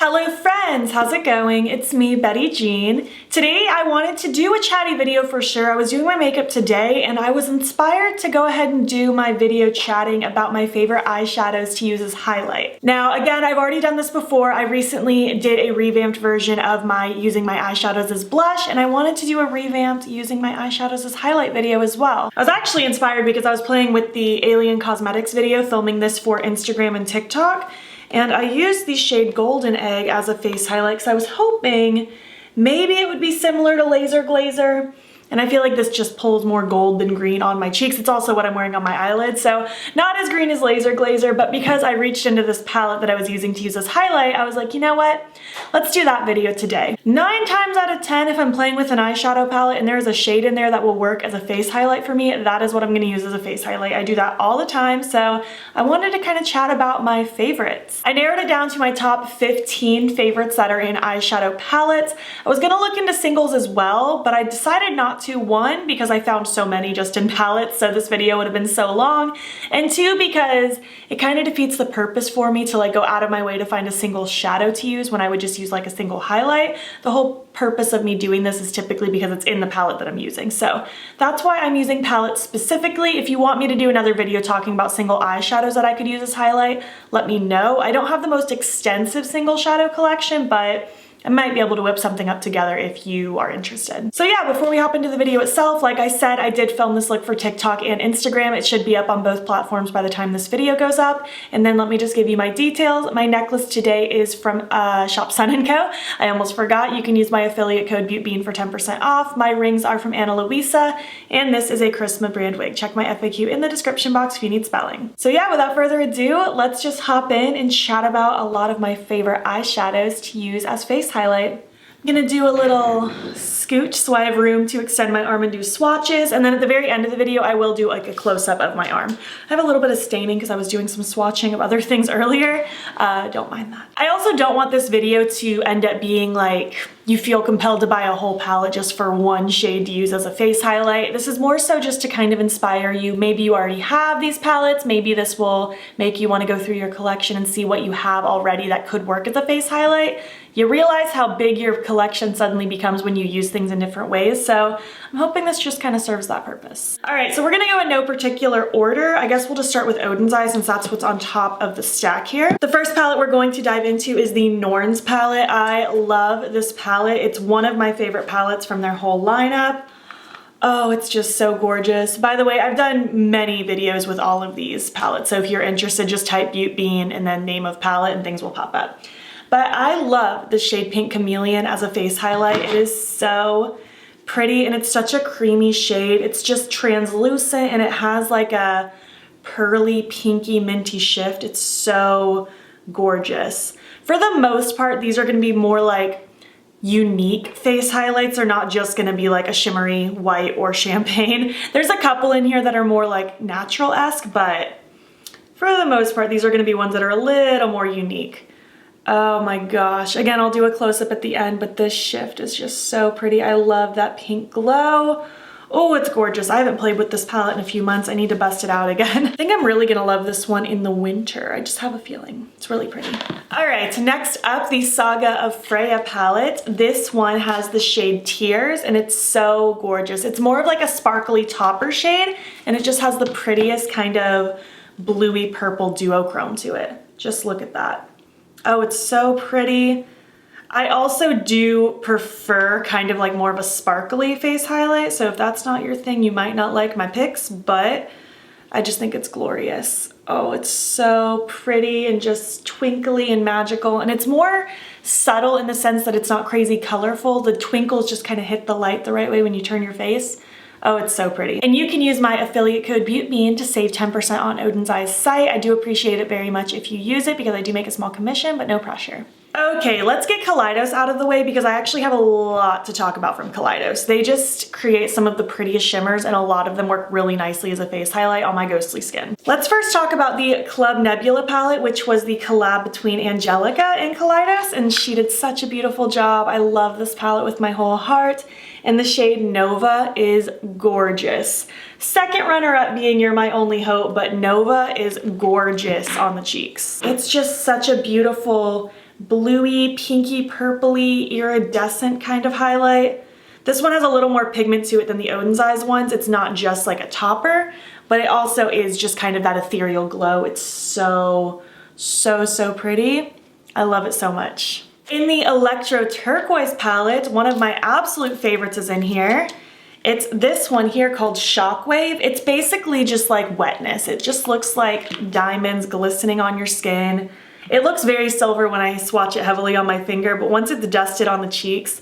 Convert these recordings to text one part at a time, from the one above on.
Hello friends, how's it going? It's me, Betty Jean. Today I wanted to do a chatty video for sure. I was doing my makeup today and I was inspired to go ahead and do my video chatting about my favorite eyeshadows to use as highlight. Now again, I've already done this before. I recently did a revamped version of using my eyeshadows as blush, and I wanted to do a revamped using my eyeshadows as highlight video as well. I was actually inspired because I was playing with the Alien Cosmetics video, filming this for Instagram and TikTok. And I used the shade Golden Egg as a face highlight because I was hoping maybe it would be similar to Laser Glazer. And I feel like this just pulls more gold than green on my cheeks. It's also what I'm wearing on my eyelids, so not as green as Laser Glazer, but because I reached into this palette that I was using to use as highlight, I was like, you know what? Let's do that video today. 9 times out of 10, if I'm playing with an eyeshadow palette and there's a shade in there that will work as a face highlight for me, that is what I'm gonna use as a face highlight. I do that all the time, so I wanted to kind of chat about my favorites. I narrowed it down to my top 15 favorites that are in eyeshadow palettes. I was gonna look into singles as well, but I decided not to. 1, because I found so many just in palettes, so this video would have been so long, and 2, because it kind of defeats the purpose for me to like go out of my way to find a single shadow to use when I would just use like a single highlight. The whole purpose of me doing this is typically because it's in the palette that I'm using, so that's why I'm using palettes specifically. If you want me to do another video talking about single eyeshadows that I could use as highlight, let me know. I don't have the most extensive single shadow collection, but I might be able to whip something up together if you are interested. So yeah, before we hop into the video itself, like I said, I did film this look for TikTok and Instagram. It should be up on both platforms by the time this video goes up. And then let me just give you my details. My necklace today is from Shop Sun & Co. I almost forgot, you can use my affiliate code Beautbean for 10% off. My rings are from Ana Luisa, and this is a Charisma brand wig. Check my FAQ in the description box if you need spelling. So yeah, without further ado, let's just hop in and chat about a lot of my favorite eyeshadows to use as face highlight. I'm gonna do a little scooch so I have room to extend my arm and do swatches, and then at the very end of the video I will do like a close-up of my arm. I have a little bit of staining because I was doing some swatching of other things earlier. Don't mind that. I also don't want this video to end up being like you feel compelled to buy a whole palette just for one shade to use as a face highlight. This is more so just to kind of inspire you. Maybe you already have these palettes. Maybe this will make you want to go through your collection and see what you have already that could work as a face highlight. You realize how big your collection suddenly becomes when you use things in different ways, so I'm hoping this just kind of serves that purpose. All right, so we're gonna go in no particular order. I guess we'll just start with Odin's Eye since that's what's on top of the stack here. The first palette we're going to dive into is the Norns palette. I love this palette. It's one of my favorite palettes from their whole lineup. Oh, it's just so gorgeous. By the way, I've done many videos with all of these palettes, so if you're interested, just type Beautbean and then name of palette and things will pop up. But I love the shade Pink Chameleon as a face highlight. It is so pretty and it's such a creamy shade. It's just translucent and it has like a pearly, pinky, minty shift. It's so gorgeous. For the most part, these are gonna be more like unique face highlights. They're not just gonna be like a shimmery white or champagne. There's a couple in here that are more like natural-esque, but for the most part, these are gonna be ones that are a little more unique. Oh my gosh. Again, I'll do a close-up at the end, but this shift is just so pretty. I love that pink glow. Oh, it's gorgeous. I haven't played with this palette in a few months. I need to bust it out again. I think I'm really gonna love this one in the winter. I just have a feeling. It's really pretty. All right, next up, the Saga of Freya palette. This one has the shade Tears, and it's so gorgeous. It's more of like a sparkly topper shade, and it just has the prettiest kind of bluey purple duochrome to it. Just look at that. Oh, it's so pretty. I also do prefer kind of like more of a sparkly face highlight, so if that's not your thing, you might not like my picks, but I just think it's glorious. Oh, it's so pretty and just twinkly and magical, and it's more subtle in the sense that it's not crazy colorful. The twinkles just kind of hit the light the right way when you turn your face. Oh, it's so pretty. And you can use my affiliate code Beautbean to save 10% on Odin's Eye's site. I do appreciate it very much if you use it because I do make a small commission, but no pressure. Okay, let's get Kaleidos out of the way because I actually have a lot to talk about from Kaleidos. They just create some of the prettiest shimmers and a lot of them work really nicely as a face highlight on my ghostly skin. Let's first talk about the Club Nebula palette, which was the collab between Angelica and Kaleidos, and she did such a beautiful job. I love this palette with my whole heart. And the shade Nova is gorgeous. Second runner-up being You're My Only Hope, but Nova is gorgeous on the cheeks. It's just such a beautiful bluey, pinky, purpley, iridescent kind of highlight. This one has a little more pigment to it than the Odin's Eyes ones. It's not just like a topper, but it also is just kind of that ethereal glow. It's so pretty. I love it so much. In the Electro Turquoise palette, one of my absolute favorites is in here. It's this one here called Shockwave. It's basically just like wetness. It just looks like diamonds glistening on your skin. It looks very silver when I swatch it heavily on my finger, but once it's dusted on the cheeks,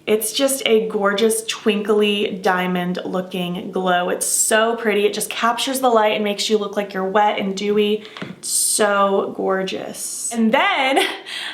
it's just a gorgeous, twinkly, diamond looking glow. It's so pretty. It just captures the light and makes you look like you're wet and dewy. It's so gorgeous. And then,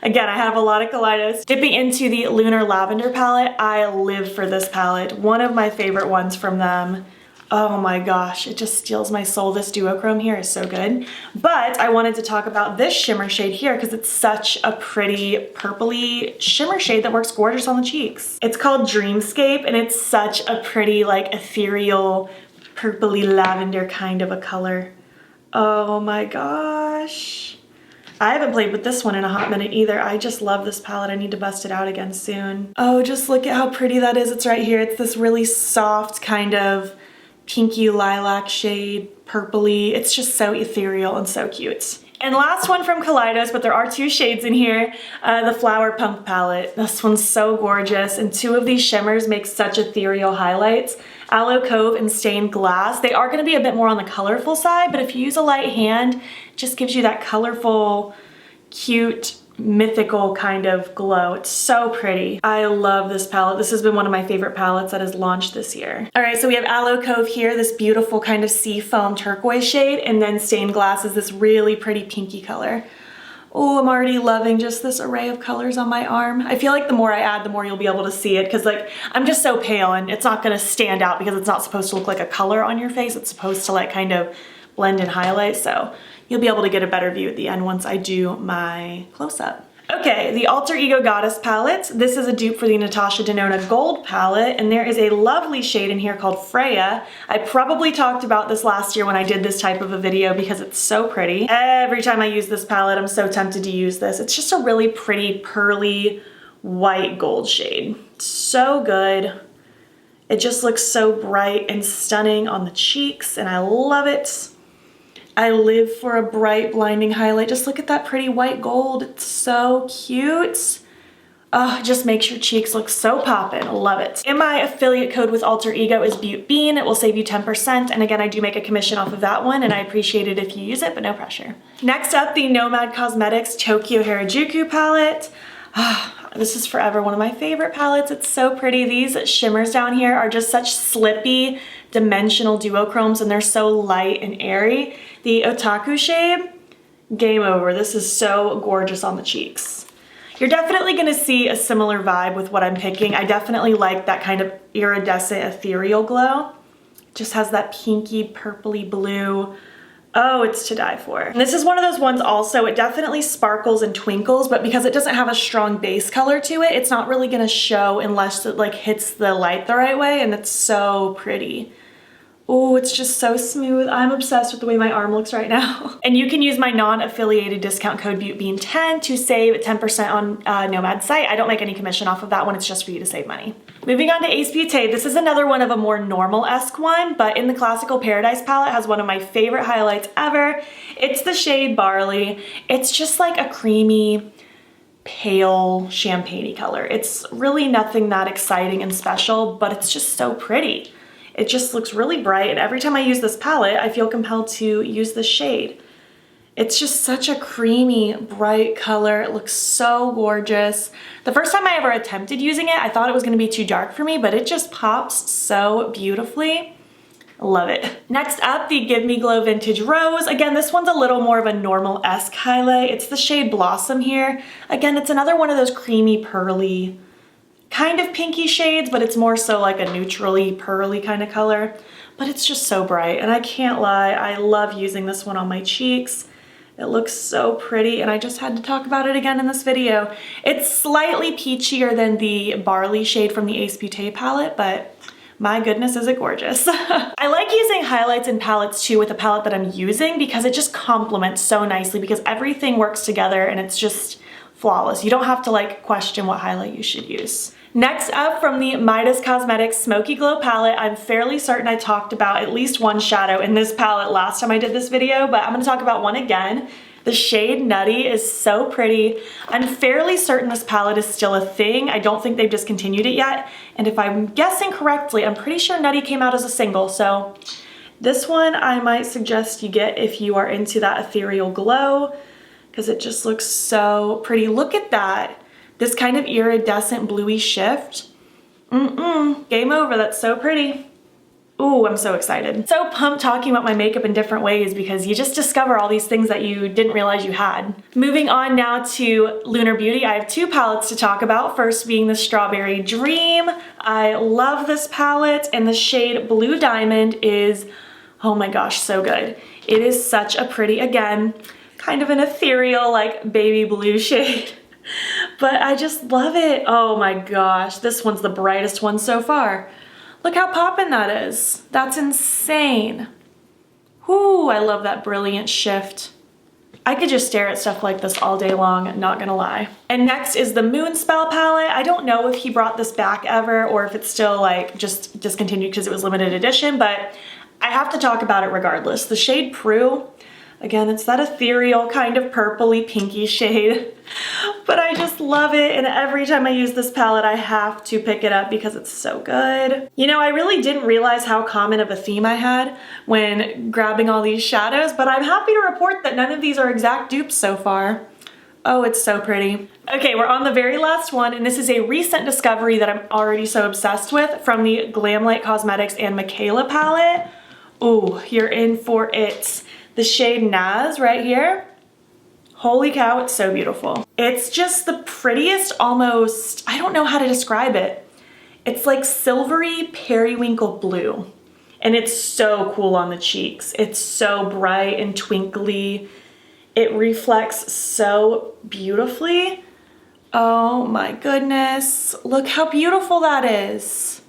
again, I have a lot of Kaleidos. Dipping into the Lunar Lavender palette. I live for this palette. One of my favorite ones from them. Oh my gosh, it just steals my soul. This duochrome here is so good. But I wanted to talk about this shimmer shade here because it's such a pretty purpley shimmer shade that works gorgeous on the cheeks. It's called Dreamscape and it's such a pretty like ethereal purpley lavender kind of a color. Oh my gosh. I haven't played with this one in a hot minute either. I just love this palette. I need to bust it out again soon. Oh, just look at how pretty that is. It's right here. It's this really soft kind of pinky lilac shade, purpley. It's just so ethereal and so cute. And last one from Kaleidos, but there are two shades in here, the Flower Pump palette. This one's so gorgeous, and two of these shimmers make such ethereal highlights. Aloe Cove and Stained Glass. They are gonna be a bit more on the colorful side, but if you use a light hand, it just gives you that colorful, cute, mythical kind of glow. It's so pretty. I love this palette. This has been one of my favorite palettes that has launched this year. All right, so we have Aloe Cove here, this beautiful kind of sea foam turquoise shade, and then Stained Glass is this really pretty pinky color. Oh, I'm already loving just this array of colors on my arm. I feel like the more I add, the more you'll be able to see it because like I'm just so pale and it's not gonna stand out because it's not supposed to look like a color on your face. It's supposed to like kind of blend and highlight. So you'll be able to get a better view at the end once I do my close-up. Okay, the Alter Ego Goddess palette. This is a dupe for the Natasha Denona Gold palette, and there is a lovely shade in here called Freya. I probably talked about this last year when I did this type of a video because it's so pretty. Every time I use this palette, I'm so tempted to use this. It's just a really pretty, pearly, white gold shade. So good. It just looks so bright and stunning on the cheeks, and I love it. I live for a bright, blinding highlight. Just look at that pretty white gold. It's so cute. Oh, it just makes your cheeks look so poppin'. Love it. And my affiliate code with Alter Ego is Beautbean. It will save you 10%. And again, I do make a commission off of that one, and I appreciate it if you use it, but no pressure. Next up, the Nomad Cosmetics Tokyo Harajuku palette. This is forever one of my favorite palettes. It's so pretty. These shimmers down here are just such slippy, dimensional duochromes, and they're so light and airy. The Otaku shade, game over. This is so gorgeous on the cheeks. You're definitely gonna see a similar vibe with what I'm picking. I definitely like that kind of iridescent ethereal glow. It just has that pinky, purpley blue. Oh, it's to die for. And this is one of those ones also, it definitely sparkles and twinkles, but because it doesn't have a strong base color to it, it's not really gonna show unless it like hits the light the right way, and it's so pretty. Oh, it's just so smooth. I'm obsessed with the way my arm looks right now. And you can use my non-affiliated discount code Beautbean10 to save 10% on Nomad's site. I don't make any commission off of that one. It's just for you to save money. Moving on to Ace Beauté. This is another one of a more normal-esque one, but in the Classical Paradise palette has one of my favorite highlights ever. It's the shade Barley. It's just like a creamy, pale champagne-y color. It's really nothing that exciting and special, but it's just so pretty. It just looks really bright, and every time I use this palette, I feel compelled to use this shade. It's just such a creamy, bright color. It looks so gorgeous. The first time I ever attempted using it, I thought it was gonna be too dark for me, but it just pops so beautifully. Love it. Next up, the Give Me Glow Vintage Rose. Again, this one's a little more of a normal-esque highlight. It's the shade Blossom here. Again, it's another one of those creamy, pearly, kind of pinky shades, but it's more so like a neutrally pearly kind of color. But it's just so bright, and I can't lie, I love using this one on my cheeks. It looks so pretty, and I just had to talk about it again in this video. It's slightly peachier than the Barley shade from the Ace Beauté palette, but my goodness, is it gorgeous. I like using highlights in palettes too with the palette that I'm using because it just complements so nicely because everything works together and it's just flawless. You don't have to like question what highlight you should use. Next up, from the Midas Cosmetics Smoky Glow palette, I'm fairly certain I talked about at least one shadow in this palette last time I did this video, but I'm gonna talk about one again. The shade Nutty is so pretty. I'm fairly certain this palette is still a thing. I don't think they've discontinued it yet. And if I'm guessing correctly, I'm pretty sure Nutty came out as a single. So this one I might suggest you get if you are into that ethereal glow, because it just looks so pretty. Look at that. This kind of iridescent bluey shift. Game over, that's so pretty. Ooh, I'm so excited. So pumped talking about my makeup in different ways because you just discover all these things that you didn't realize you had. Moving on now to Lunar Beauty, I have two palettes to talk about. First being the Strawberry Dream. I love this palette, and the shade Blue Diamond is, oh my gosh, so good. It is such a pretty, again, kind of an ethereal like baby blue shade. But I just love it. Oh my gosh, this one's the brightest one so far. Look how poppin' that is. That's insane. Whoo, I love that brilliant shift. I could just stare at stuff like this all day long, not gonna lie. And next is the Moonspell palette. I don't know if he brought this back ever or if it's still like just discontinued because it was limited edition, but I have to talk about it regardless. The shade Prue, again, it's that ethereal kind of purpley pinky shade, but I just love it. And every time I use this palette, I have to pick it up because it's so good. You know, I really didn't realize how common of a theme I had when grabbing all these shadows, but I'm happy to report that none of these are exact dupes so far. Oh, it's so pretty. Okay, we're on the very last one, and this is a recent discovery that I'm already so obsessed with from the Glamlight Cosmetics and Michaela palette. Ooh, you're in for it. The shade Naz right here. Holy cow, it's so beautiful. It's just the prettiest, almost, I don't know how to describe it. It's like silvery periwinkle blue. And it's so cool on the cheeks. It's so bright and twinkly. It reflects so beautifully. Oh my goodness. Look how beautiful that is.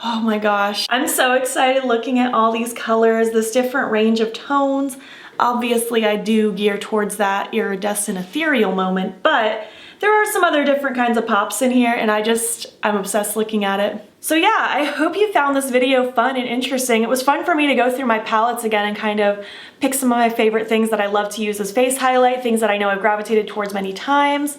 Oh my gosh. I'm so excited looking at all these colors, this different range of tones. Obviously I do gear towards that iridescent ethereal moment, but there are some other different kinds of pops in here and I'm obsessed looking at it. So yeah, I hope you found this video fun and interesting. It was fun for me to go through my palettes again and kind of pick some of my favorite things that I love to use as face highlight, things that I know I've gravitated towards many times.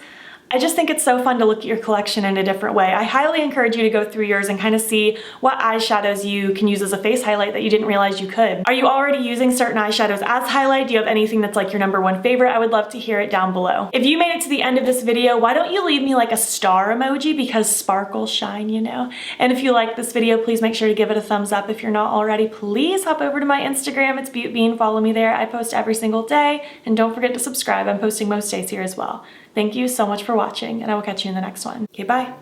I just think it's so fun to look at your collection in a different way. I highly encourage you to go through yours and kind of see what eyeshadows you can use as a face highlight that you didn't realize you could. Are you already using certain eyeshadows as highlight? Do you have anything that's like your #1 favorite? I would love to hear it down below. If you made it to the end of this video, why don't you leave me like a star emoji because sparkle shine, you know? And if you like this video, please make sure to give it a thumbs up. If you're not already, please hop over to my Instagram. It's Beautbean. Follow me there. I post every single day. And don't forget to subscribe. I'm posting most days here as well. Thank you so much for watching, and I will catch you in the next one. Okay, bye.